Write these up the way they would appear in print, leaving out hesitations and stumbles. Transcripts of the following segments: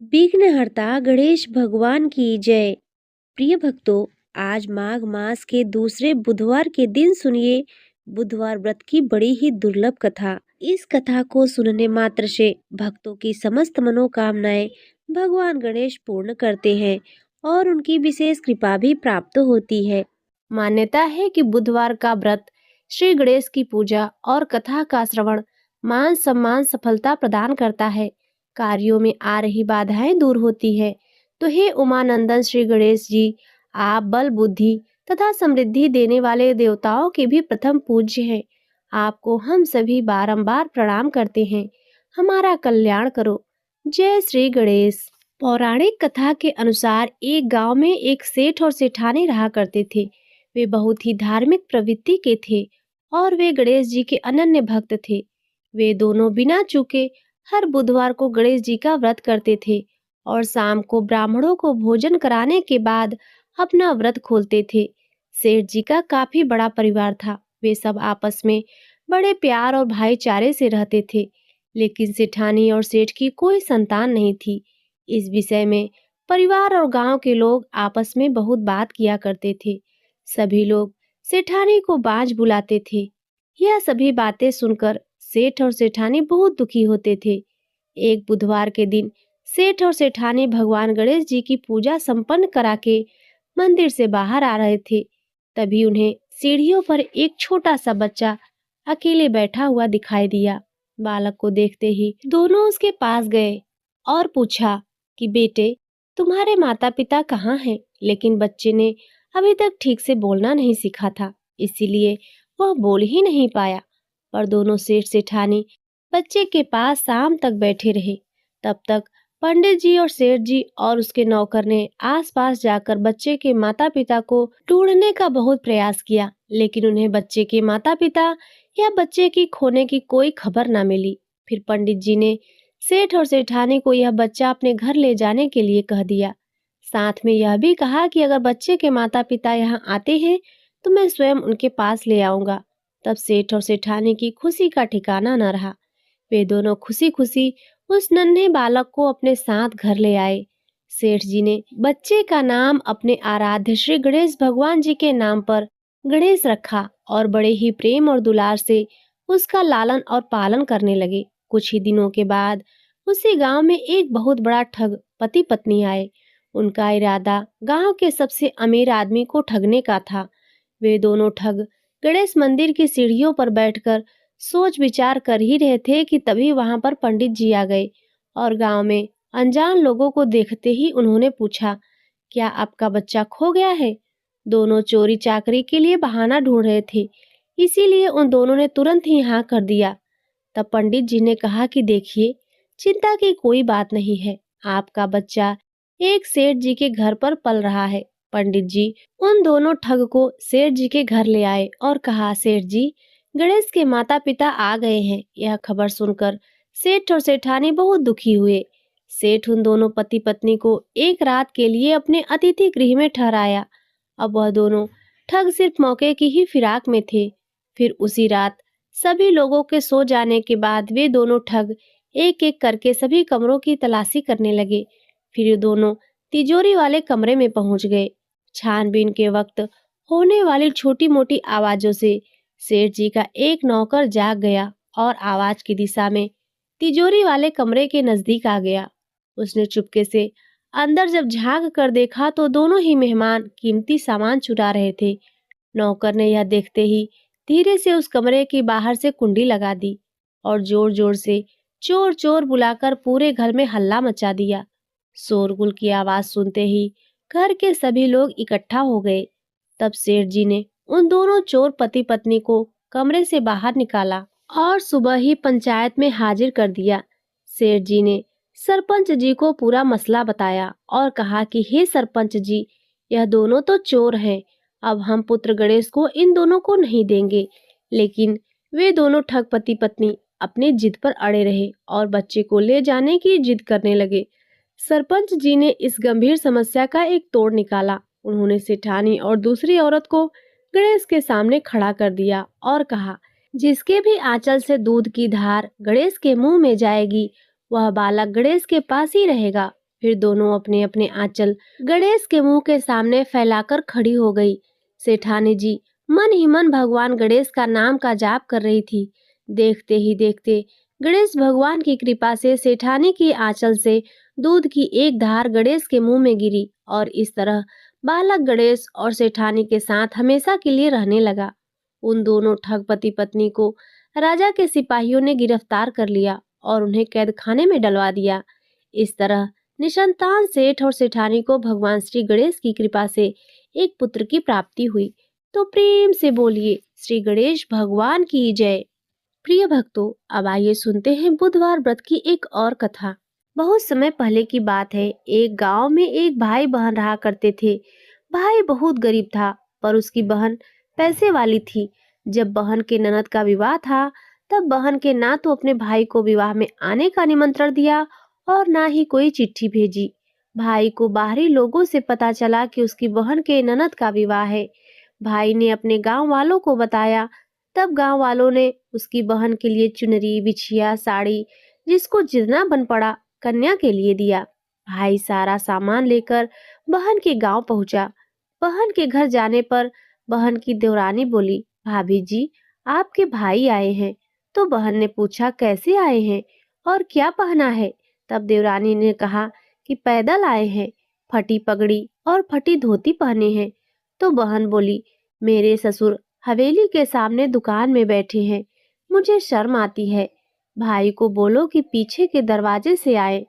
विघ्नहर्ता गणेश भगवान की जय। प्रिय भक्तों, आज माघ मास के दूसरे बुधवार के दिन सुनिए बुधवार व्रत की बड़ी ही दुर्लभ कथा। इस कथा को सुनने मात्र से भक्तों की समस्त मनोकामनाएं भगवान गणेश पूर्ण करते हैं और उनकी विशेष कृपा भी प्राप्त होती है। मान्यता है कि बुधवार का व्रत श्री गणेश की पूजा और कथा का श्रवण मान सम्मान सफलता प्रदान करता है। कार्यों में आ रही बाधाएं दूर होती है। तो हे उमानंदन श्री गणेश जी, आप बल बुद्धि तथा समृद्धि देने वाले देवताओं के भी प्रथम पूज्य हैं। आपको हम सभी बारंबार प्रणाम करते हैं। हमारा कल्याण करो। जय श्री गणेश। पौराणिक कथा के अनुसार एक गांव में एक सेठ और सेठानी रहा करते थे। वे बहुत ही धार्मिक प्रवृत्ति के थे और वे गणेश जी के अनन्य भक्त थे। वे दोनों बिना चूके हर बुधवार को गणेश जी का व्रत करते थे और शाम को ब्राह्मणों को भोजन कराने के बाद अपना व्रत खोलते थे। सेठ जी का काफी बड़ा परिवार था। वे सब आपस में बड़े प्यार और भाईचारे से रहते थे, लेकिन सेठानी और सेठ की कोई संतान नहीं थी। इस विषय में परिवार और गांव के लोग आपस में बहुत बात किया करते थे। सभी लोग सेठानी को बाज बुलाते थे। यह सभी बातें सुनकर सेठ और सेठानी बहुत दुखी होते थे। एक बुधवार के दिन सेठ और सेठानी भगवान गणेश जी की पूजा संपन्न करा के मंदिर से बाहर आ रहे थे। तभी उन्हें सीढ़ियों पर एक छोटा सा बच्चा अकेले बैठा हुआ दिखाई दिया। बालक को देखते ही दोनों उसके पास गए और पूछा कि बेटे, तुम्हारे माता पिता कहाँ हैं? लेकिन बच्चे ने अभी तक ठीक से बोलना नहीं सीखा था, इसीलिए वह बोल ही नहीं पाया। पर दोनों सेठ सेठानी बच्चे के पास शाम तक बैठे रहे। तब तक पंडित जी और सेठ जी और उसके नौकर ने आसपास जाकर बच्चे के माता पिता को ढूंढने का बहुत प्रयास किया, लेकिन उन्हें बच्चे के माता पिता या बच्चे की खोने की कोई खबर न मिली। फिर पंडित जी ने सेठ और सेठानी को यह बच्चा अपने घर ले जाने के लिए कह दिया। साथ में यह भी कहा कि अगर बच्चे के माता पिता यहाँ आते हैं तो मैं स्वयं उनके पास ले आऊंगा। तब सेठ और सेठानी की खुशी का ठिकाना न रहा। वे दोनों खुशी खुशी उस नन्हे बालक को अपने साथ घर ले आए। सेठ जी ने बच्चे का नाम अपने आराध्य श्री गणेश भगवान जी के नाम पर गणेश रखा और बड़े ही प्रेम और दुलार से उसका लालन और पालन करने लगे। कुछ ही दिनों के बाद उसी गांव में एक बहुत बड़ा ठग पति पत्नी आए। उनका इरादा गांव के सबसे अमीर आदमी को ठगने का था। वे दोनों ठग गणेश मंदिर की सीढ़ियों पर बैठकर सोच विचार कर ही रहे थे कि तभी वहां पर पंडित जी आ गए और गांव में अनजान लोगों को देखते ही उन्होंने पूछा, क्या आपका बच्चा खो गया है? दोनों चोरी चाकरी के लिए बहाना ढूंढ रहे थे, इसीलिए उन दोनों ने तुरंत ही हाँ कर दिया। तब पंडित जी ने कहा कि देखिए, चिंता की कोई बात नहीं है। आपका बच्चा एक सेठ जी के घर पर पल रहा है। पंडित जी उन दोनों ठग को सेठ जी के घर ले आए और कहा, सेठ जी, गणेश के माता पिता आ गए हैं। यह खबर सुनकर सेठ और सेठानी बहुत दुखी हुए। सेठ उन दोनों पति पत्नी को एक रात के लिए अपने अतिथि गृह में ठहराया। अब वह दोनों ठग सिर्फ मौके की ही फिराक में थे। फिर उसी रात सभी लोगों के सो जाने के बाद वे दोनों ठग एक एक करके सभी कमरों की तलाशी करने लगे। फिर ये दोनों तिजोरी वाले कमरे में पहुंच गए। छानबीन के वक्त होने वाली छोटी मोटी आवाजों से सेठ जी का एक नौकर जाग गया और आवाज की दिशा में तिजोरी वाले कमरे के नजदीक आ गया। उसने चुपके से अंदर जब झांक कर देखा तो दोनों ही मेहमान कीमती सामान चुरा रहे थे। नौकर ने यह देखते ही धीरे से उस कमरे की बाहर से कुंडी लगा दी और जोर जोर से चोर चोर बुलाकर पूरे घर में हल्ला मचा दिया। शोरगुल की आवाज सुनते ही घर के सभी लोग इकट्ठा हो गए। तब सेठ जी ने उन दोनों चोर पति पत्नी को कमरे से बाहर निकाला और सुबह ही पंचायत में हाजिर कर दिया। सेठ जी ने सरपंच जी को पूरा मसला बताया और कहा कि हे सरपंच जी, यह दोनों तो चोर हैं। अब हम पुत्र गणेश को इन दोनों को नहीं देंगे। लेकिन वे दोनों ठग पति पत्नी अपनी जिद पर अड़े रहे और बच्चे को ले जाने की जिद करने लगे। सरपंच जी ने इस गंभीर समस्या का एक तोड़ निकाला। उन्होंने सेठानी और दूसरी औरत को गणेश के सामने खड़ा कर दिया और कहा, जिसके भी आंचल से दूध की धार गणेश के मुंह में जाएगी, वह बालक गणेश के पास ही रहेगा। फिर दोनों अपने अपने आंचल गणेश के मुंह के सामने फैलाकर खड़ी हो गई। सेठानी जी मन ही मन भगवान गणेश का नाम का जाप कर रही थी। देखते ही देखते गणेश भगवान की कृपा से सेठानी की आंचल से दूध की एक धार गणेश के मुंह में गिरी और इस तरह बालक गणेश और सेठानी के साथ हमेशा के लिए रहने लगा। उन दोनों ठग पति पत्नी को राजा के सिपाहियों ने गिरफ्तार कर लिया और उन्हें कैद खाने में डलवा दिया। इस तरह निसंतान सेठ और सेठानी को भगवान श्री गणेश की कृपा से एक पुत्र की प्राप्ति हुई। तो प्रेम से बोलिए श्री गणेश भगवान की जय। प्रिय भक्तों, अब आइए सुनते हैं बुधवार व्रत की एक और कथा। बहुत समय पहले की बात है। एक गांव में एक भाई बहन रहा करते थे। भाई बहुत गरीब था पर उसकी बहन पैसे वाली थी। जब बहन के ननद का विवाह था तब बहन के ना तो अपने भाई को विवाह में आने का निमंत्रण दिया और ना ही कोई चिट्ठी भेजी। भाई को बाहरी लोगों से पता चला कि उसकी बहन के ननद का विवाह है। भाई ने अपने गांव वालों को बताया। तब गांव वालों ने उसकी बहन के लिए चुनरी, बिछिया, साड़ी, जिसको जितना बन पड़ा कन्या के लिए दिया। भाई सारा सामान लेकर बहन के गांव पहुंचा। बहन के घर जाने पर बहन की देवरानी बोली, भाभी जी आपके भाई आए हैं। तो बहन ने पूछा, कैसे आए हैं और क्या पहना है? तब देवरानी ने कहा कि पैदल आए हैं, फटी पगड़ी और फटी धोती पहने हैं। तो बहन बोली, मेरे ससुर हवेली के सामने दुकान में बैठे हैं, मुझे शर्म आती है। भाई को बोलो कि पीछे के दरवाजे से आए।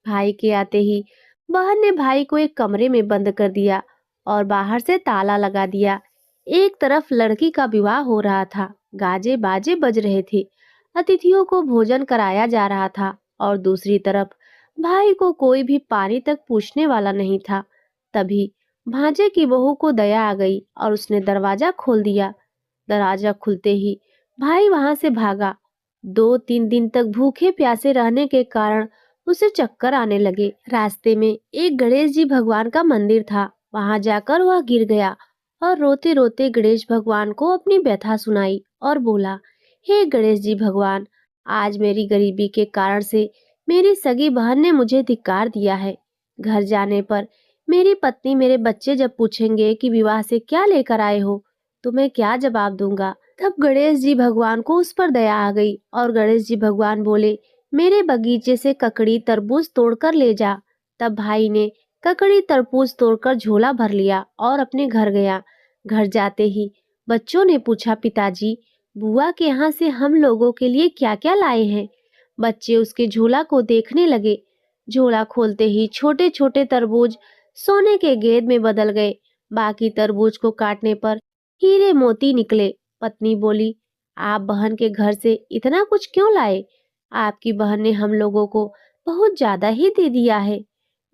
भाई के आते ही बहन ने भाई को एक कमरे में बंद कर दिया और बाहर से ताला लगा दिया। एक तरफ लड़की का विवाह हो रहा था, गाजे बाजे बज रहे थे, अतिथियों को भोजन कराया जा रहा था और दूसरी तरफ भाई को कोई भी पानी तक पूछने वाला नहीं था। तभी भांजे की बहू को दया आ गई और उसने दरवाजा खोल दिया। दरवाजा खुलते ही भाई वहां से भागा। 2-3 दिन तक भूखे प्यासे रहने के कारण उसे चक्कर आने लगे। रास्ते में एक गणेश जी भगवान का मंदिर था, वहां जाकर वह गिर गया और रोते रोते गणेश भगवान को अपनी व्यथा सुनाई और बोला, हे गणेश जी भगवान, आज मेरी गरीबी के कारण से मेरी सगी बहन ने मुझे धिक्कार दिया है। घर जाने पर मेरी पत्नी मेरे बच्चे जब पूछेंगे कि विवाह से क्या लेकर आए हो तो मैं क्या जवाब दूंगा? तब गणेश जी भगवान को उस पर दया आ गई और गणेश जी भगवान बोले, मेरे बगीचे से ककड़ी तरबूज तोड़कर ले जा। तब भाई ने ककड़ी तरबूज तोड़कर झोला भर लिया और अपने घर गया। घर जाते ही बच्चों ने पूछा, पिताजी बुआ के यहाँ से हम लोगों के लिए क्या क्या लाए हैं? बच्चे उसके झोला को देखने लगे। झोला खोलते ही छोटे छोटे तरबूज सोने के गेंद में बदल गए। बाकी तरबूज को काटने पर हीरे मोती निकले। पत्नी बोली, आप बहन के घर से इतना कुछ क्यों लाए? आपकी बहन ने हम लोगों को बहुत ज्यादा ही दे दिया है।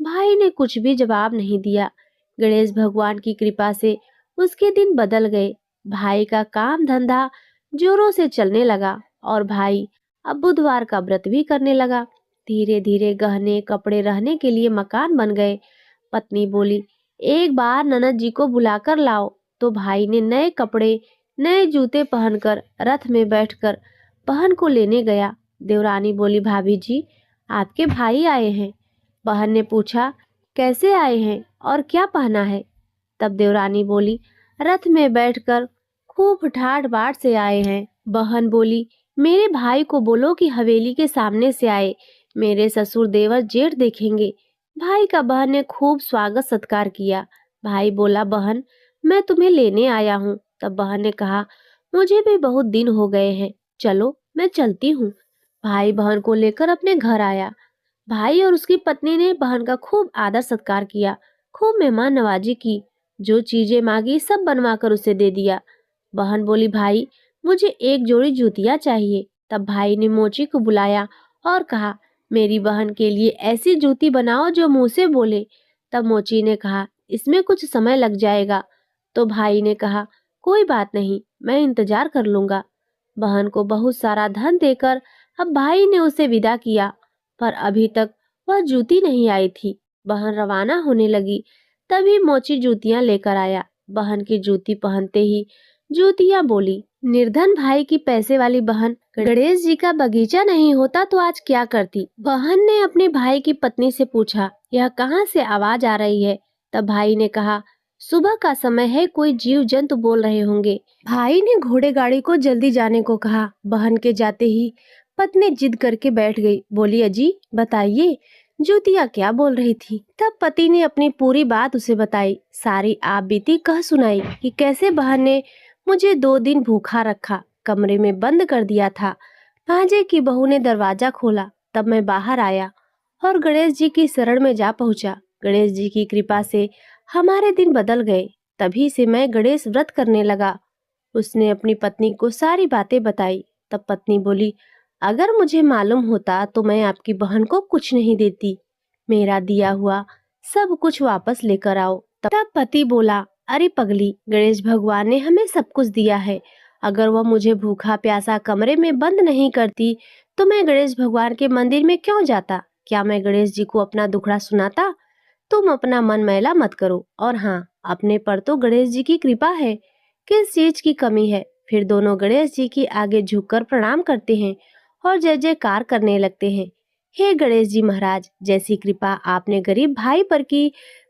भाई ने कुछ भी जवाब नहीं दिया। गणेश भगवान की कृपा से उसके दिन बदल गए। भाई का काम धंधा जोरों से चलने लगा और भाई अब बुधवार का व्रत भी करने लगा। धीरे धीरे गहने कपड़े रहने के लिए मकान बन गए। पत्नी बोली, एक बार ननद जी को बुलाकर लाओ। तो भाई ने नए कपड़े नए जूते पहनकर रथ में बैठकर बहन को लेने गया। देवरानी बोली, भाभी जी आपके भाई आए हैं। बहन ने पूछा, कैसे आए हैं और क्या पहना है? तब देवरानी बोली, रथ में बैठकर खूब ठाठ बाट से आए हैं। बहन बोली, मेरे भाई को बोलो कि हवेली के सामने से आए, मेरे ससुर देवर जेठ देखेंगे। भाई का बहन ने खूब स्वागत सत्कार किया। भाई बोला, बहन मैं तुम्हें लेने आया हूँ। तब बहन ने कहा, मुझे भी बहुत दिन हो गए हैं, चलो मैं चलती हूँ। भाई बहन को लेकर अपने घर आया। भाई और उसकी पत्नी ने बहन का खूब आदर सत्कार किया, खूब मेहमान नवाजी की। जो चीजें मांगी सब बनवा कर उसे दे दिया। बहन बोली, भाई मुझे एक जोड़ी जूतियां चाहिए। तब भाई ने मोची को बुलाया और कहा, मेरी बहन के लिए ऐसी जूती बनाओ जो मुंह से बोले। तब मोची ने कहा, इसमें कुछ समय लग जाएगा। तो भाई ने कहा, कोई बात नहीं, मैं इंतजार कर लूंगा। बहन को बहुत सारा धन देकर अब भाई ने उसे विदा किया, पर अभी तक वह जूती नहीं आई थी। बहन रवाना होने लगी, तभी मोची जूतियां लेकर आया। बहन की जूती पहनते ही जूतियां बोली, निर्धन भाई की पैसे वाली बहन, गणेश जी का बगीचा नहीं होता तो आज क्या करती? बहन ने अपने भाई की पत्नी से पूछा, यह कहाँ से आवाज आ रही है? तब भाई ने कहा, सुबह का समय है, कोई जीव जंतु बोल रहे होंगे। भाई ने घोड़े गाड़ी को जल्दी जाने को कहा। बहन के जाते ही पत्नी जिद करके बैठ गई। बोली, अजी बताइए, ज्योतिया क्या बोल रही थी? तब पति ने अपनी पूरी बात उसे बताई। सारी आप बीती कह सुनाई कि कैसे बहन ने मुझे 2 दिन भूखा रखा, कमरे में बंद कर दिया था। भांजे की बहू ने दरवाजा खोला, तब मैं बाहर आया और गणेश जी की शरण में जा पहुंचा। गणेश जी की कृपा से हमारे दिन बदल गए। तभी से मैं गणेश व्रत करने लगा। उसने अपनी पत्नी को सारी बातें बताई। तब पत्नी बोली, अगर मुझे मालूम होता तो मैं आपकी बहन को कुछ नहीं देती। मेरा दिया हुआ सब कुछ वापस लेकर आओ। तब पति बोला, अरे पगली, गणेश भगवान ने हमें सब कुछ दिया है। अगर वह मुझे भूखा प्यासा कमरे में बंद नहीं करती तो मैं गणेश भगवान के मंदिर में क्यों जाता? क्या मैं गणेश जी को अपना दुखड़ा सुनाता? तुम अपना मन मैला मत करो। और हाँ, अपने पर तो गणेश जी की कृपा है, किस चीज की कमी है? फिर दोनों गणेश जी की आगे झुककर प्रणाम करते हैं और जय जयकार करने लगते हैं। हे गणेश जी महाराज, जैसी कृपा आपने गरीब भाई पर की,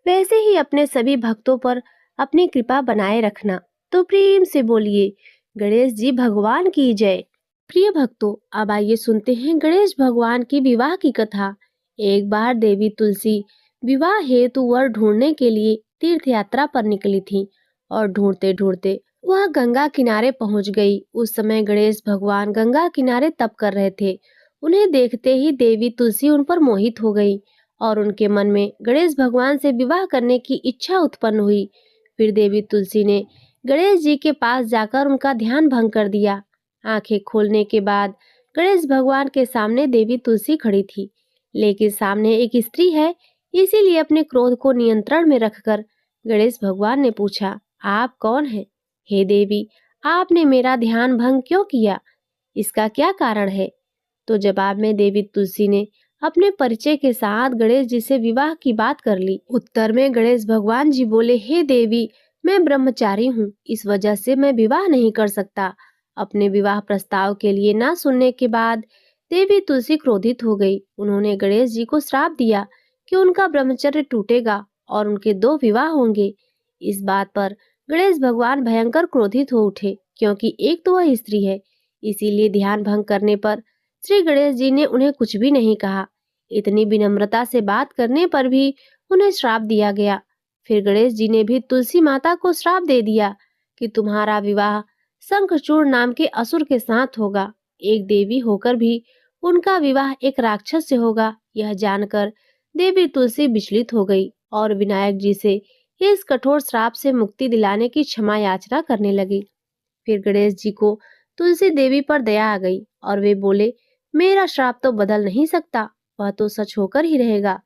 वैसे ही अपने सभी भक्तों पर अपनी कृपा बनाए रखना। तो प्रेम से बोलिए, गणेश जी भगवान की जय। प्रिय भक्तों, अब आइए सुनते हैं गणेश भगवान की विवाह की कथा। एक बार देवी तुलसी विवाह हेतु वर ढूंढने के लिए तीर्थ यात्रा पर निकली थी और ढूंढते ढूंढते वह गंगा किनारे पहुंच गई। उस समय गणेश भगवान गंगा किनारे तप कर रहे थे। उन्हें देखते ही देवी तुलसी उन पर मोहित हो गई और उनके मन में गणेश भगवान से विवाह करने की इच्छा उत्पन्न हुई। फिर देवी तुलसी ने गणेश जी के पास जाकर उनका ध्यान भंग कर दिया। आंखें खोलने के बाद गणेश भगवान के सामने देवी तुलसी खड़ी थी, लेकिन सामने एक स्त्री है, इसीलिए अपने क्रोध को नियंत्रण में रखकर गणेश भगवान ने पूछा, आप कौन हैं? हे देवी, आपने मेरा ध्यान भंग क्यों किया? इसका क्या कारण है? तो जवाब में देवी तुलसी ने अपने परिचय के साथ गणेश जी से विवाह की बात कर ली। उत्तर में गणेश भगवान जी बोले, हे देवी, मैं ब्रह्मचारी हूँ, इस वजह से मैं विवाह नहीं कर सकता। अपने विवाह प्रस्ताव के लिए ना सुनने के बाद देवी तुलसी क्रोधित हो गई। उन्होंने गणेश जी को श्राप दिया कि उनका ब्रह्मचर्य टूटेगा और उनके 2 विवाह होंगे। इस बात पर गणेश भगवान भयंकर क्रोधित हो उठे, क्योंकि एक तो वह स्त्री है। इसीलिए ध्यान भंग करने पर श्री गणेश जी ने उन्हें कुछ भी नहीं कहा। इतनी विनम्रता से बात करने पर भी उन्हें श्राप दिया गया। फिर गणेश जी ने भी तुलसी माता को श्राप दे दिया कि तुम्हारा विवाह शंखचूड़ नाम के असुर के साथ होगा। एक देवी होकर भी उनका विवाह एक राक्षस से होगा। यह जानकर देवी तुलसी विचलित हो गई और विनायक जी से इस कठोर श्राप से मुक्ति दिलाने की क्षमा याचना करने लगी। फिर गणेश जी को तुलसी देवी पर दया आ गई और वे बोले, मेरा श्राप तो बदल नहीं सकता, वह तो सच होकर ही रहेगा,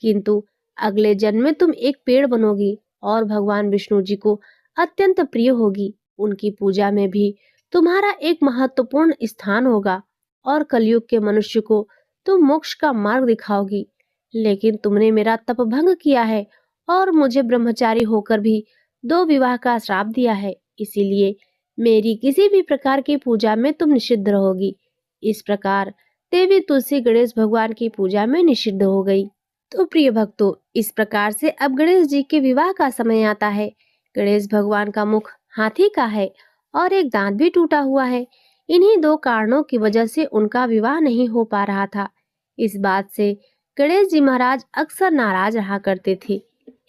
किंतु अगले जन्म में तुम एक पेड़ बनोगी और भगवान विष्णु जी को अत्यंत प्रिय होगी। उनकी पूजा में भी तुम्हारा एक महत्वपूर्ण स्थान होगा और कलयुग के मनुष्य को तुम मोक्ष का मार्ग दिखाओगी। लेकिन तुमने मेरा तप भंग किया है और मुझे ब्रह्मचारी होकर भी 2 विवाह का श्राप दिया है, इसीलिए मेरी किसी भी प्रकार की पूजा में तुम निषिद्ध रहोगी। इस प्रकार देवी तुलसी गणेश भगवान की पूजा में निषिद्ध हो गई। तो प्रिय भक्तों, इस प्रकार से अब गणेश जी के विवाह का समय आता है। गणेश भगवान का मुख हाथी का है और एक दांत भी टूटा हुआ है। इन्हीं 2 कारणों की वजह से उनका विवाह नहीं हो पा रहा था। इस बात से गणेश जी महाराज अक्सर नाराज रहा करते थे।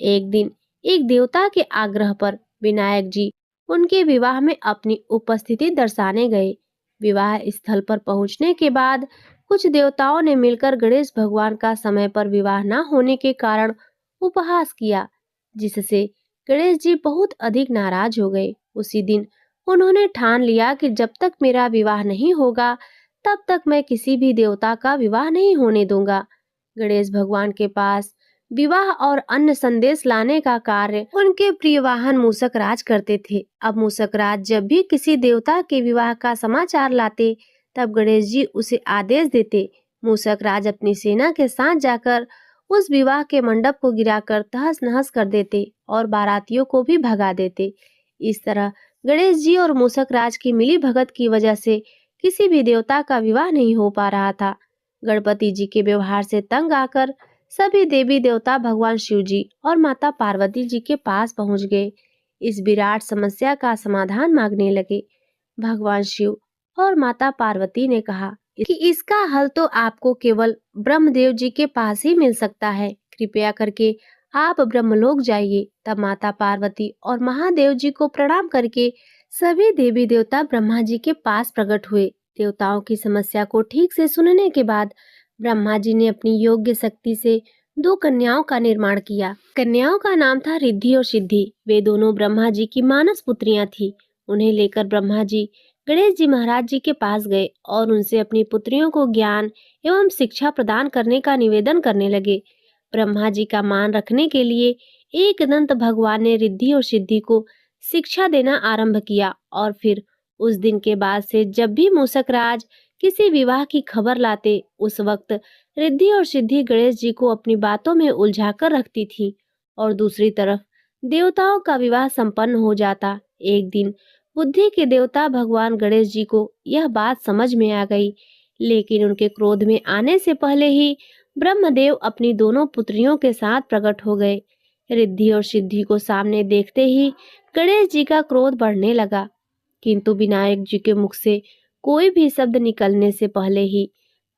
एक दिन एक देवता के आग्रह पर विनायक जी उनके विवाह में अपनी उपस्थिति दर्शाने गए। विवाह स्थल पर पहुंचने के बाद कुछ देवताओं ने मिलकर गणेश भगवान का समय पर विवाह न होने के कारण उपहास किया, जिससे गणेश जी बहुत अधिक नाराज हो गए। उसी दिन उन्होंने ठान लिया कि जब तक मेरा विवाह नहीं होगा तब तक मैं किसी भी देवता का विवाह नहीं होने दूंगा। गणेश भगवान के पास विवाह और अन्य संदेश लाने का कार्य उनके प्रिय वाहन मूषक राज करते थे। अब मूषक राज जब भी किसी देवता के विवाह का समाचार लाते तब गणेश जी उसे आदेश देते। मूषक राज अपनी सेना के साथ जाकर उस विवाह के मंडप को गिराकर तहस नहस कर देते और बारातियों को भी भगा देते। इस तरह गणेश जी और मूषक राज की मिली भगत की वजह से किसी भी देवता का विवाह नहीं हो पा रहा था। गणपति जी के व्यवहार से तंग आकर सभी देवी देवता भगवान शिव जी और माता पार्वती जी के पास पहुंच गए। इस विराट समस्या का समाधान मांगने लगे। भगवान शिव और माता पार्वती ने कहा कि इसका हल तो आपको केवल ब्रह्मदेव जी के पास ही मिल सकता है। कृपया करके आप ब्रह्मलोक जाइए। तब माता पार्वती और महादेव जी को प्रणाम करके सभी देवी देवता ब्रह्मा जी के पास प्रकट हुए। देवताओं की समस्या को ठीक से सुनने के बाद ब्रह्मा जी ने अपनी योग्य शक्ति से दो कन्याओं का निर्माण किया। कन्याओं का नाम था रिद्धि और सिद्धि। वे दोनों ब्रह्मा जी की मानस पुत्रियां थी। उन्हें लेकर ब्रह्मा जी गणेश जी महाराज जी के पास गए और उनसे अपनी पुत्रियों को ज्ञान एवं शिक्षा प्रदान करने का निवेदन करने लगे। ब्रह्मा जी का मान रखने के लिए एकदंत भगवान ने रिद्धि और सिद्धि को शिक्षा देना आरंभ किया और फिर उस दिन के बाद से जब भी मूषक राज किसी विवाह की खबर लाते, उस वक्त रिद्धि और सिद्धि गणेश जी को अपनी बातों में उलझा कर रखती थी और दूसरी तरफ देवताओं का विवाह संपन्न हो जाता। एक दिन बुद्धि के देवता भगवान गणेश जी को यह बात समझ में आ गई, लेकिन उनके क्रोध में आने से पहले ही ब्रह्मदेव अपनी दोनों पुत्रियों के साथ प्रकट हो गए। रिद्धि और सिद्धि को सामने देखते ही गणेश जी का क्रोध बढ़ने लगा, किंतु विनायक जी के मुख से कोई भी शब्द निकलने से पहले ही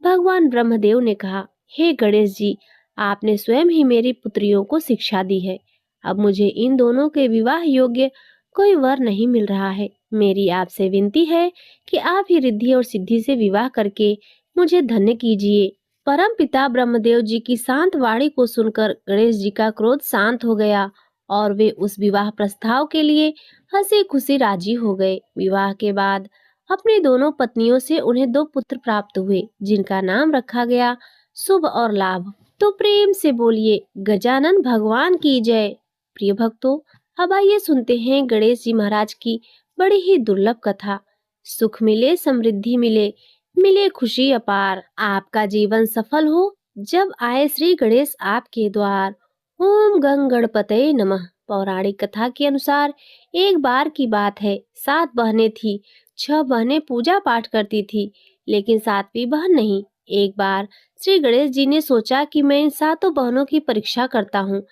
भगवान ब्रह्मदेव ने कहा, हे गणेश जी, आपने स्वयं ही मेरी पुत्रियों को शिक्षा दी है। अब मुझे इन दोनों के विवाह योग्य कोई वर नहीं मिल रहा है। मेरी आपसे विनती है कि आप ही रिद्धि और सिद्धि से विवाह करके मुझे धन्य कीजिए। परम पिता ब्रह्मदेव जी की शांत वाणी को सुनकर गणेश जी का क्रोध शांत हो गया और वे उस विवाह प्रस्ताव के लिए हंसी खुशी राजी हो गए। विवाह के बाद अपनी दोनों पत्नियों से उन्हें दो पुत्र प्राप्त हुए, जिनका नाम रखा गया शुभ और लाभ। तो प्रेम से बोलिए गजानन भगवान की जय। प्रिय भक्तों, अब आइए सुनते हैं गणेश जी महाराज की बड़ी ही दुर्लभ कथा। सुख मिले, समृद्धि मिले, मिले खुशी अपार, आपका जीवन सफल हो जब आए श्री गणेश आपके द्वार। ओम गंग गणपतये नमः। पौराणिक कथा के अनुसार एक बार की बात है, 7 बहनें थी। 6 बहनें पूजा पाठ करती थी, लेकिन 7वीं बहन नहीं। एक बार श्री गणेश जी ने सोचा कि मैं इन 7 बहनों की परीक्षा करता हूँ।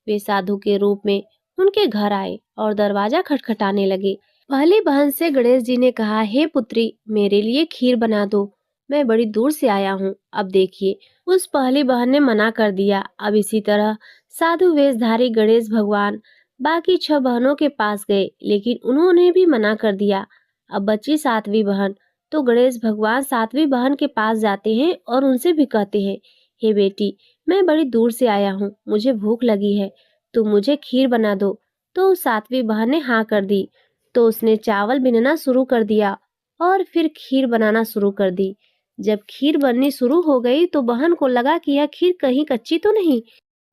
वे साधु के रूप में उनके घर आए और दरवाजा खटखटाने लगे। पहली बहन से गणेश जी ने कहा, हे पुत्री, मेरे लिए खीर बना दो, मैं बड़ी दूर से आया हूँ। अब देखिए, उस पहली बहन ने मना कर दिया। अब इसी तरह साधु वेशधारी गणेश भगवान बाकी 6 बहनों के पास गए, लेकिन उन्होंने भी मना कर दिया। अब बची 7वीं बहन, तो गणेश भगवान 7वीं बहन के पास जाते हैं और उनसे भी कहते हैं, हे बेटी, मैं बड़ी दूर से आया हूँ, मुझे भूख लगी है, तुम मुझे खीर बना दो। तो 7वीं बहन ने हाँ कर दी। तो उसने चावल बीनना शुरू कर दिया और फिर खीर बनाना शुरू कर दी। जब खीर बननी शुरू हो गई तो बहन को लगा कि यह खीर कहीं कच्ची तो नहीं,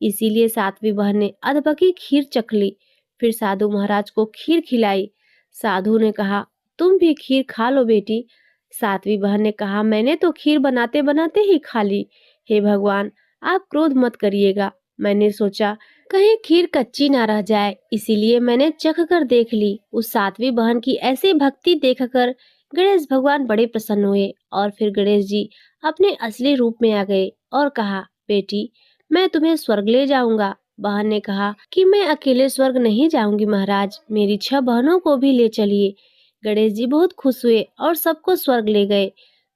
इसीलिए 7वीं बहन ने अधपकी खीर चख ली। फिर साधु महाराज को खीर खिलाई। साधु ने कहा, तुम भी खीर खा लो बेटी। 7वीं बहन ने कहा, मैंने तो खीर बनाते बनाते ही खा ली। हे भगवान, आप क्रोध मत करिएगा, मैंने सोचा कहीं खीर कच्ची ना रह जाए, इसीलिए मैंने चख कर देख ली। उस 7वीं बहन की ऐसी भक्ति देखकर गणेश भगवान बड़े प्रसन्न हुए और फिर गणेश जी अपने असली रूप में आ गए और कहा, बेटी, मैं तुम्हें स्वर्ग ले जाऊंगा। बहन ने कहा कि मैं अकेले स्वर्ग नहीं जाऊंगी महाराज, मेरी 6 बहनों को भी ले चलिए। गणेश जी बहुत खुश हुए और सबको स्वर्ग ले गए।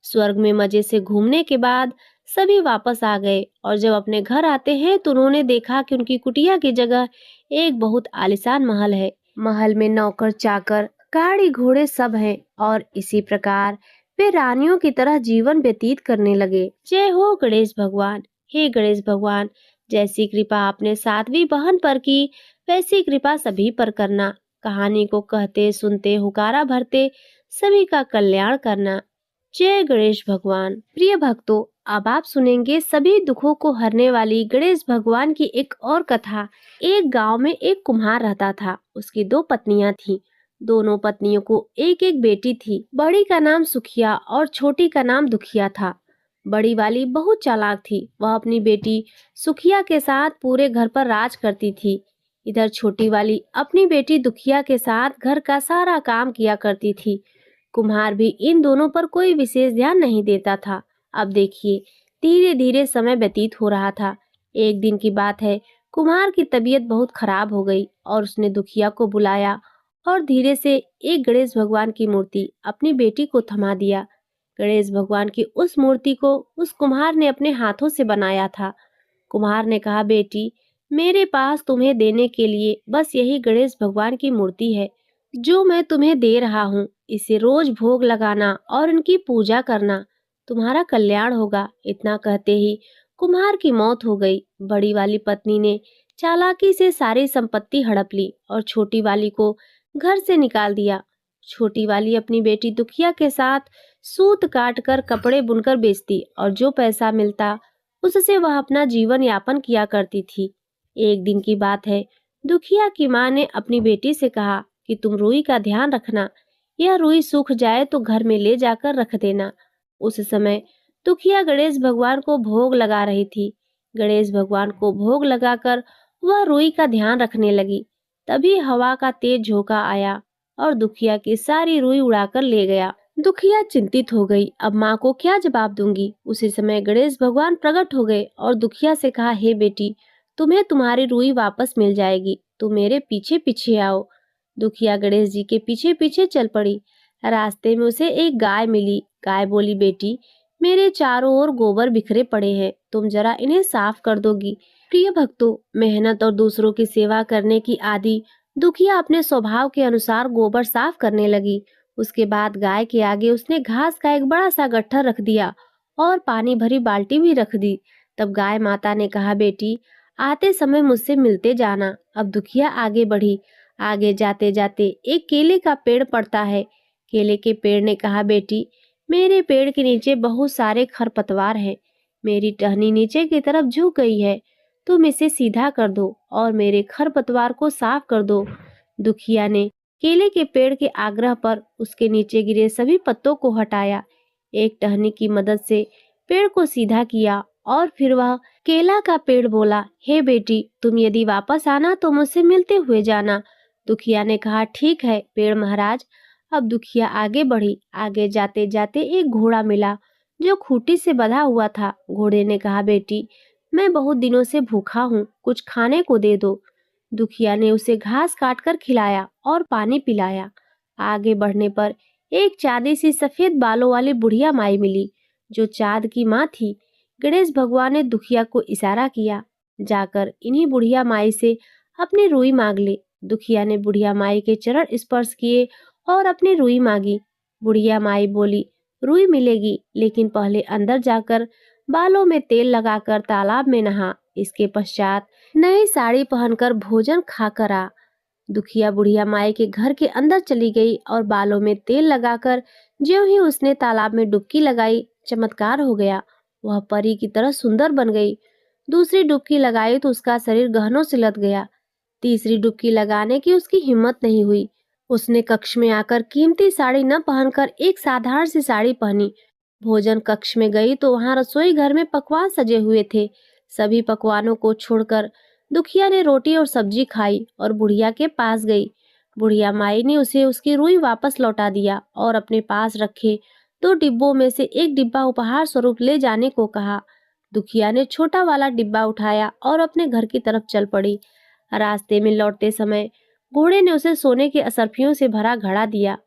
स्वर्ग में मजे से घूमने के बाद सभी वापस आ गए और जब अपने घर आते हैं तो उन्होंने देखा कि उनकी कुटिया की जगह एक बहुत आलीशान महल है। महल में नौकर चाकर गाड़ी घोड़े सब हैं और इसी प्रकार वे रानियों की तरह जीवन व्यतीत करने लगे। जय हो गणेश भगवान। हे गणेश भगवान, जैसी कृपा आपने 7वीं बहन पर की, वैसी कृपा सभी पर करना। कहानी को कहते सुनते हुकारा भरते सभी का कल्याण करना। जय गणेश भगवान। प्रिय भक्तों, अब आप सुनेंगे सभी दुखों को हरने वाली गणेश भगवान की एक और कथा। एक गांव में एक कुम्हार रहता था। उसकी 2 पत्नियां थीं। दोनों पत्नियों को एक एक बेटी थी। बड़ी का नाम सुखिया और छोटी का नाम दुखिया था। बड़ी वाली बहुत चालाक थी। वह अपनी बेटी सुखिया के साथ पूरे घर पर राज करती थी। इधर छोटी वाली अपनी बेटी दुखिया के साथ घर का सारा काम किया करती थी। कुम्हार भी इन दोनों पर कोई विशेष ध्यान नहीं देता था। अब देखिए, धीरे धीरे समय व्यतीत हो रहा था। एक दिन की बात है, कुम्हार की तबीयत बहुत खराब हो गई और उसने दुखिया को बुलाया और धीरे से एक गणेश भगवान की मूर्ति अपनी बेटी को थमा दिया। गणेश भगवान की उस मूर्ति को उस कुम्हार ने अपने हाथों से बनाया था। कुम्हार ने कहा, बेटी, मेरे पास तुम्हें देने के लिए बस यही गणेश भगवान की मूर्ति है जो मैं तुम्हें दे रहा हूँ। इसे रोज भोग लगाना और इनकी पूजा करना, तुम्हारा कल्याण होगा। इतना कहते ही कुम्हार की मौत हो गई। बड़ी वाली पत्नी ने चालाकी से सारी संपत्ति हड़प ली और छोटी वाली को घर से निकाल दिया। छोटी वाली अपनी बेटी दुखिया के साथ सूत काट कर कपड़े बुनकर बेचती और जो पैसा मिलता उससे वह अपना जीवन यापन किया करती थी। एक दिन की बात है, दुखिया की माँ ने अपनी बेटी से कहा कि तुम रुई का ध्यान रखना, यह रुई सूख जाए तो घर में ले जाकर रख देना। उस समय दुखिया गणेश भगवान को भोग लगा रही थी। गणेश भगवान को भोग लगाकर वह रुई का ध्यान रखने लगी। तभी हवा का तेज झोंका आया और दुखिया की सारी रुई उड़ाकर ले गया। दुखिया चिंतित हो गई, अब माँ को क्या जवाब दूंगी। उसी समय गणेश भगवान प्रकट हो गए और दुखिया से कहा, हे बेटी, तुम्हें तुम्हारी रुई वापस मिल जाएगी, तुम मेरे पीछे पीछे आओ। दुखिया गणेश जी के पीछे पीछे चल पड़ी। रास्ते में उसे एक गाय मिली। गाय बोली, बेटी, मेरे चारों ओर गोबर बिखरे पड़े हैं, तुम जरा इन्हें साफ कर दोगी। प्रिय भक्तों, मेहनत और दूसरों की सेवा करने की आदि दुखिया अपने स्वभाव के अनुसार गोबर साफ करने लगी। उसके बाद गाय के आगे उसने घास का एक बड़ा सा गट्ठर रख दिया और पानी भरी बाल्टी भी रख दी। तब गाय माता ने कहा, बेटी, आते समय मुझसे मिलते जाना। अब दुखिया आगे बढ़ी। आगे जाते जाते एक केले का पेड़ पड़ता है। केले के पेड़ ने कहा, बेटी, मेरे पेड़ के नीचे बहुत सारे खरपतवार हैं, मेरी टहनी नीचे की तरफ झुक गई है, तुम इसे सीधा कर दो और मेरे खरपतवार को साफ कर दो। दुखिया ने केले के पेड़ के आग्रह पर उसके नीचे गिरे सभी पत्तों को हटाया। एक टहनी की मदद से पेड़ को सीधा किया और फिर वह केला का पेड़ बोला, हे बेटी, तुम यदि वापस आना तो मुझसे मिलते हुए जाना। दुखिया ने कहा, ठीक है पेड़ महाराज। अब दुखिया आगे बढ़ी। आगे जाते जाते एक घोड़ा मिला जो खूंटी से बंधा हुआ था। घोड़े ने कहा, बेटी, मैं बहुत दिनों से भूखा हूँ, कुछ खाने को दे दो। दुखिया ने उसे घास काटकर खिलाया और पानी पिलाया। आगे बढ़ने पर एक चांदी सी सफेद बालों वाली बुढ़िया माई मिली जो चाँद की माँ थी। गणेश भगवान ने दुखिया को इशारा किया, जाकर इन्हीं बुढ़िया माई से अपनी रुई मांग ले। दुखिया ने बुढ़िया माई के चरण स्पर्श किए और अपनी रुई मांगी। बुढ़िया माई बोली, रुई मिलेगी, लेकिन पहले अंदर जाकर बालों में तेल लगाकर तालाब में नहा। इसके पश्चात नई साड़ी पहनकर भोजन खाकर आ। दुखिया बुढ़िया माई के घर के अंदर चली गई और बालों में तेल लगाकर ज्यों ही उसने तालाब में डुबकी लगाई, चमत्कार हो गया। वह परी की तरह सुंदर बन गई। दूसरी डुबकी लगाई तो उसका शरीर गहनों से लद गया। तीसरी डुबकी लगाने की उसकी हिम्मत नहीं हुई। उसने कक्ष में आकर कीमती साड़ी न पहनकर एक साधारण सी साड़ी पहनी। भोजन कक्ष में गई तो वहां रसोई घर में पकवान सजे हुए थे। सभी पकवानों को छोड़कर दुखिया ने रोटी और सब्जी खाई और बुढ़िया के पास गई। बुढ़िया माई ने उसे उसकी रुई वापस लौटा दिया और अपने पास रखे 2 डिब्बों में से एक डिब्बा उपहार स्वरूप ले जाने को कहा। दुखिया ने छोटा वाला डिब्बा उठाया और अपने घर की तरफ चल पड़ी। रास्ते में लौटते समय घोड़े ने उसे सोने के असरफियों से भरा घड़ा दिया।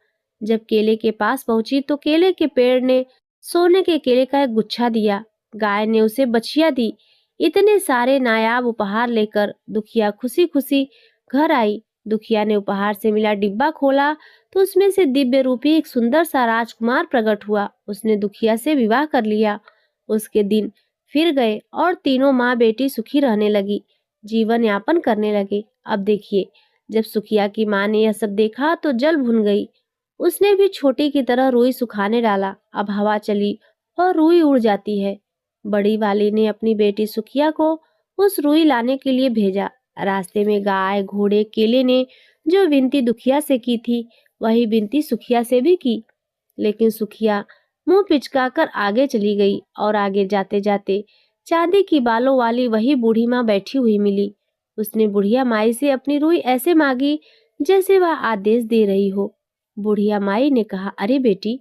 जब केले के पास पहुंची तो केले के पेड़ ने सोने के केले का एक गुच्छा दिया। गाय ने उसे बछिया दी। इतने सारे नायाब उपहार लेकर दुखिया खुशी खुशी घर आई। दुखिया ने उपहार से मिला डिब्बा खोला तो उसमें से दिव्य रूपी एक सुंदर सा राजकुमार प्रकट हुआ। उसने दुखिया से विवाह कर लिया। उसके दिन फिर गए और तीनों माँ बेटी सुखी रहने लगी, जीवन यापन करने लगे। अब देखिए, जब सुखिया की माँ ने यह सब देखा तो जल भुन गई। उसने भी छोटी की तरह रुई सुखाने डाला। अब हवा चली और रुई उड़ जाती है। बड़ी वाली ने अपनी बेटी सुखिया को उस रुई लाने के लिए भेजा। रास्ते में गाय, घोड़े, केले ने जो विनती दुखिया से की थी वही विनती सुखिया से भी की, लेकिन सुखिया मुंह पिचकाकर आगे चली गई और आगे जाते जाते चांदी की बालों वाली वही बूढ़ी माँ बैठी हुई मिली। उसने बुढ़िया माई से अपनी रुई ऐसे मांगी जैसे वह आदेश दे रही हो। बुढ़िया माई ने कहा, अरे बेटी,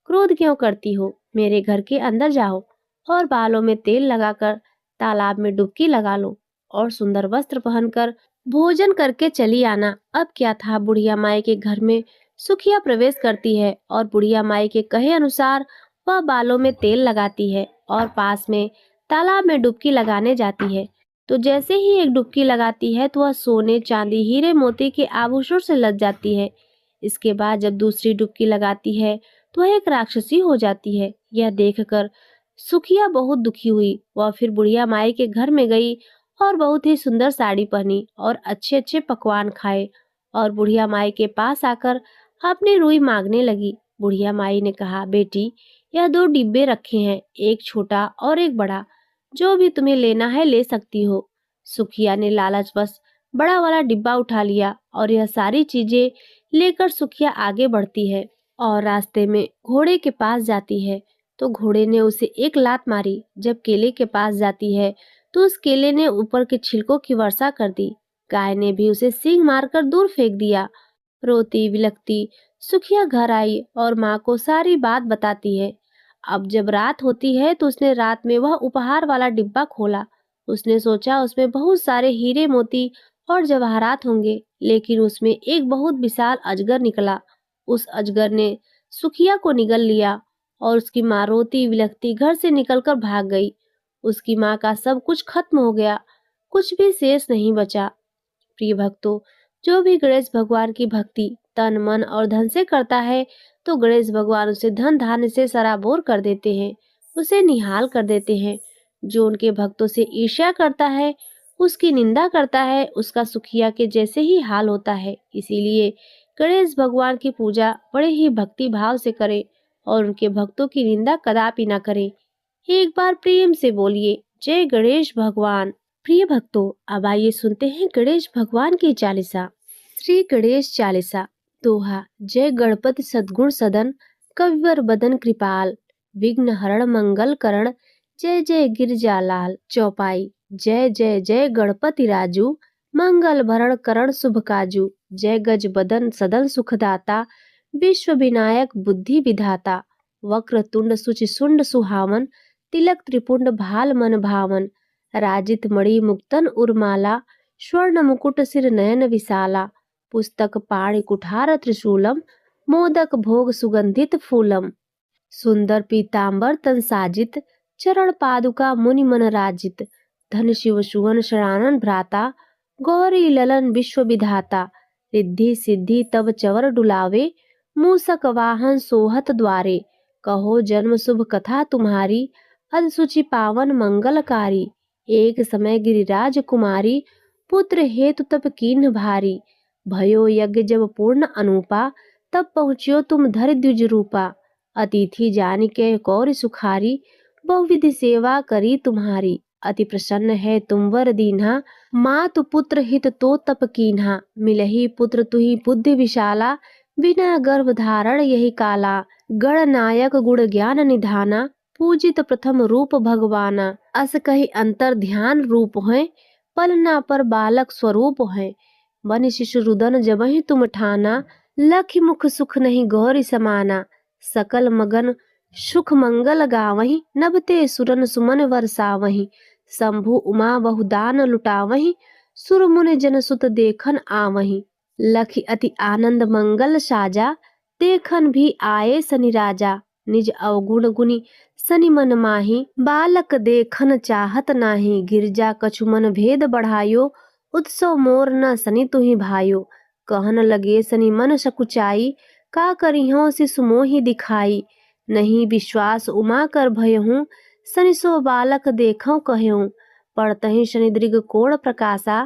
क्रोध क्यों करती हो, मेरे घर के अंदर जाओ और बालों में तेल लगाकर तालाब में डुबकी लगा लो और सुंदर वस्त्र पहनकर भोजन करके चली आना। अब क्या था, बुढ़िया माई के घर में सुखिया प्रवेश करती है और बुढ़िया माई के कहे अनुसार वह बालों में तेल लगाती है और पास में तालाब में डुबकी लगाने जाती है। तो जैसे ही एक डुबकी लगाती है तो वह सोने, चांदी, हीरे, मोती के आभूषण से लद जाती है। इसके बाद जब दूसरी डुबकी लगाती है तो वह एक राक्षसी हो जाती है। यह देखकर सुखिया बहुत दुखी हुई। वह फिर बुढ़िया माई के घर में गई और बहुत ही सुंदर साड़ी पहनी और अच्छे अच्छे पकवान खाए और बुढ़िया माई के पास आकर अपनी रुई मांगने लगी। बुढ़िया माई ने कहा, बेटी, यह दो डिब्बे रखे हैं, एक छोटा और एक बड़ा, जो भी तुम्हें लेना है ले सकती हो। सुखिया ने लालचवश बड़ा वाला डिब्बा उठा लिया और यह सारी चीजें लेकर सुखिया आगे बढ़ती है और रास्ते में घोड़े के पास जाती है तो घोड़े ने उसे एक लात मारी। जब केले के पास जाती है तो उस केले ने ऊपर के छिलकों की वर्षा कर दी। गाय ने भी उसे सींग मारकर दूर फेंक दिया। रोती बिलखती सुखिया घर आई और माँ को सारी बात बताती है। अब जब रात होती है तो उसने रात में वह उपहार वाला डिब्बा खोला। उसने सोचा उसमें बहुत सारे हीरे, मोती और जवाहरात होंगे, लेकिन उसमें एक बहुत विशाल अजगर निकला। उस अजगर ने सुखिया को निगल लिया और उसकी माँ रोती बिलखती घर से निकलकर भाग गई। उसकी माँ का सब कुछ खत्म हो गया, कुछ भी शेष नहीं बचा। प्रिय भक्तों, जो भी गणेश भगवान की भक्ति तन, मन और धन से करता है तो गणेश भगवान उसे धन धान्य से सराबोर कर देते हैं, उसे निहाल कर देते हैं। जो उनके भक्तों से ईर्ष्या करता है, उसकी निंदा करता है, उसका सुखिया के जैसे ही हाल होता है। इसीलिए गणेश भगवान की पूजा बड़े ही भक्ति भाव से करें और उनके भक्तों की निंदा कदापि ना करें। एक बार प्रेम से बोलिए, जय गणेश भगवान। प्रिय भक्तों, अब आइए सुनते हैं गणेश भगवान की चालीसा। श्री गणेश चालीसा। दोहा। जय गणपति सद्गुण सदन, कविवर बदन कृपाल, विघ्न हरण मंगल करण, जय जय गिरजालाल। चौपाई। जय जय जय गणपति राजू, मंगल भरण करण शुभ काजू, जय गज बदन सदन सुखदाता, विश्व विनायक बुद्धि विधाता, वक्र तुंड सुचि सुंड सुहावन, तिलक त्रिपुंड भाल मन भावन, राजित मणि मुक्तन उर्माला, स्वर्ण मुकुट सिर नयन विशाला, पुस्तक पाणि कुठार त्रिशूलम, मोदक भोग सुगंधित फूलम, सुंदर पीतांबर तन साजित, चरण पादुका मुनि मन राजित, धन शिव सुवन शरानन भ्राता, गौरी ललन विश्व विधाता, रिद्धि सिद्धि तब चवर डुलावे, मूसक वाहन सोहत द्वारे, कहो जन्म शुभ कथा तुम्हारी, अधसुचि पावन मंगलकारी, एक समय गिरिराज कुमारी, पुत्र हेतु तप कीन्ह भारी, भयो यज्ञ जब पूर्ण अनुपा, तब पहुँच्यो तुम धर द्विज रूपा, अतिथि जानिके कौर सुखारी, बहुविधि सेवा करी तुम्हारी, अति प्रसन्न है तुम वर दीन्हा, मातु पुत्र हित तो तप कीन्हा, मिलहि पुत्र तुहि बुद्धि विशाला, बिना गर्भ धारण यही काला, गणनायक गुण ज्ञान निधाना, पूजित प्रथम रूप भगवाना, अस कही अंतर ध्यान रूप है, पलना पर बालक स्वरूप है, बन शिशु रुदन जबहि तुम ठाना, लखि मुख सुख नहीं गौरी समाना, सकल मगन सुख मंगल गावहीं, नभते सुरन सुमन वरसावहीं, शंभु उमा बहुदान लुटावहीं, सुर मुनि जन सुत देखन आवहीं, लखि अति आनंद मंगल साजा, देखन भी आए सनि राजा, निज अवगुण गुनी सनि मन माही, बालक देखन चाहत नाही, गिरजा कछु मन भेद बढ़ायो, उत्सव मोर न सनि तुहि भायो, कहन लगे सनि मन सकुचाई, का करिहों शिशु मोहि दिखाई, नहीं विश्वास उमा कर भयहूँ, सनि सो बालक देखऊँ कहूँ, पड़तहि शनि दृग कोण प्रकाशा,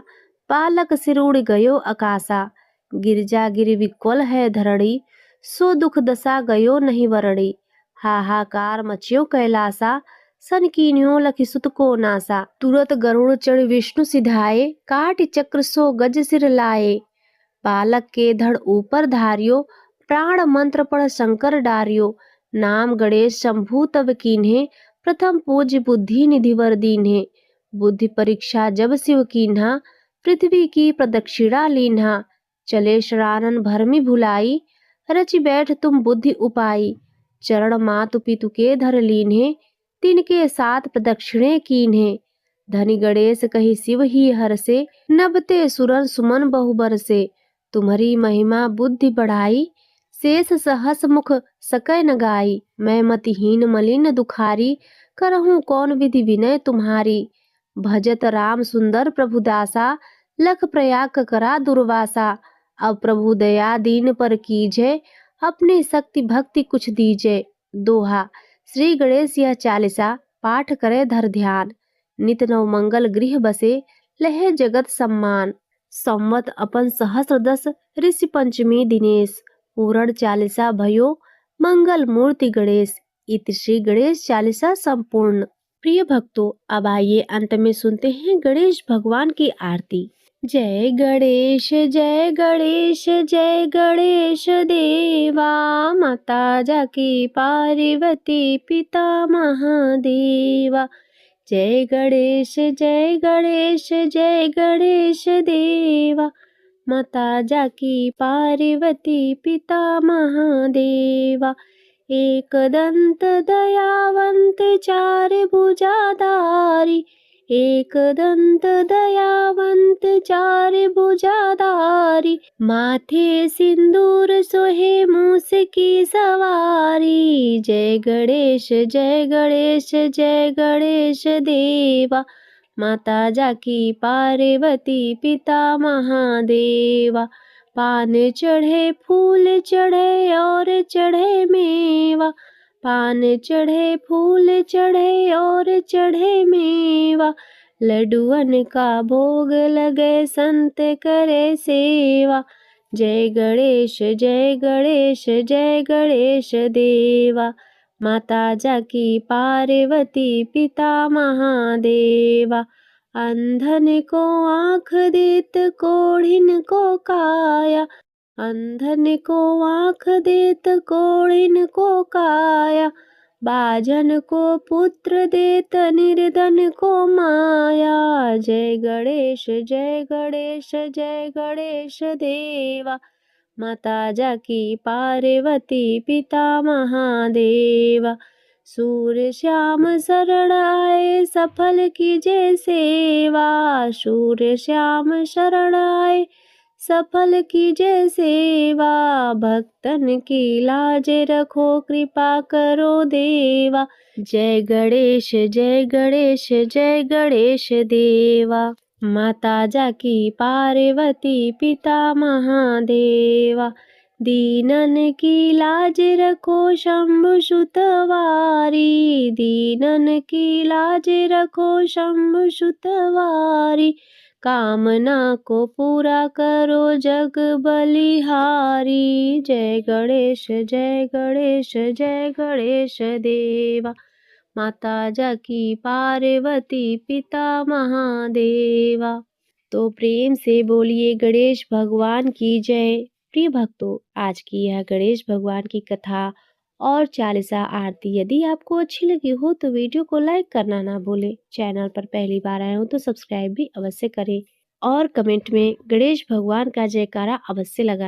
बालक सिर उड़ गयो आकाशा, गिरजा गिर विकल है धरणी, सो दुख दशा गयो नहीं वरणी, हाहाकार मच्यो कैलासा, सन कीन्यो लखि सुत को नासा, तुरत गरुड़ चढ़ विष्णु सिधाए, काट चक्र सो गज सिर लाए, बालक के धड़ ऊपर धारियो, प्राण मंत्र पढ़ शंकर डारियो, नाम गणेश शंभु तब कीन्हे, प्रथम पूज्य बुद्धि निधि वर दीन्हे, बुद्धि परीक्षा जब शिव कीन्हा, पृथ्वी की प्रदक्षिणा लीन्हा, चले शरानन भरमि भुलाई, रचि बैठ तुम बुद्धि उपाई, चरण मातु पितु के धर लीन्हे, तिनके साथ प्रदक्षिणे कीन्हे, धनी गणेश कही शिव ही हरसे, नभते सुरन सुमन बहु बरसे। तुम्हारी महिमा बुद्धि बढ़ाई, शेष सहस मुख सकै न गाई। मैं मतिहीन मलिन दुखारी, करहूँ कौन विधि विनय तुम्हारी। भजत राम सुंदर प्रभु दासा, लख प्रयाग करा दुर्वासा। अब प्रभु दया दीन पर कीजे, अपनी शक्ति भक्ति कुछ दीजे। दोहा। श्री गणेश यह चालीसा, पाठ करे धर ध्यान। नित नव मंगल गृह बसे, लहे जगत सम्मान। संवत अपन सहस्र दस, ऋषि पंचमी दिनेश। पूर्ण चालीसा भयो, मंगल मूर्ति गणेश। इति श्री गणेश चालीसा संपूर्ण। प्रिय भक्तों, अब आइए अंत में सुनते हैं गणेश भगवान की आरती। जय गणेश जय गणेश जय गणेश देवा, माता जाकी पार्वती पिता महादेवा। जय गणेश जय गणेश जय गणेश देवा, माता जाकी पार्वती पिता महादेवा। एक दंत दयावंत चार भुजाधारी, एक दंत दयावंत चार भुजाधारी। माथे सिंदूर सोहे मूस की सवारी। जय गणेश जय गणेश जय गणेश देवा, माता जाकी पार्वती पिता महादेवा। पान चढ़े फूल चढ़े और चढ़े मेवा, पान चढ़े फूल चढ़े और चढ़े मेवा। लड्डुअन का भोग लगे संत करे सेवा। जय गणेश जय गणेश जय गणेश देवा, माता जाकी पार्वती पिता महादेवा। अंधन को आँख देत कोढ़िन को काया, अंधन को आँख देत कोढ़िन को काया। बाझन को पुत्र देत निर्धन को माया। जय गणेश जय गणेश जय गणेश देवा, माता जाकी पार्वती पिता महादेवा। सूर्य श्याम शरण आए सफल कीजे सेवा, सूर्य श्याम शरण आए सफल कीजे सेवा। भक्तन की लाज रखो कृपा करो देवा। जय गणेश जय गणेश जय गणेश देवा, माता जाकी पार्वती पिता महादेवा। दीनन की लाज रखो शंभु सुतवारी, दीनन की लाज रखो शंभु सुतवारी। कामना को पूरा करो जग बलिहारी। जय गणेश जय गणेश जय गणेश देवा, माता जाकी पार्वती पिता महादेवा। तो प्रेम से बोलिए गणेश भगवान की जय। प्रिय भक्तों, आज की यह गणेश भगवान की कथा और चालीसा आरती यदि आपको अच्छी लगी हो तो वीडियो को लाइक करना ना भूलें। चैनल पर पहली बार आए हो तो सब्सक्राइब भी अवश्य करें और कमेंट में गणेश भगवान का जयकारा अवश्य लगाएं।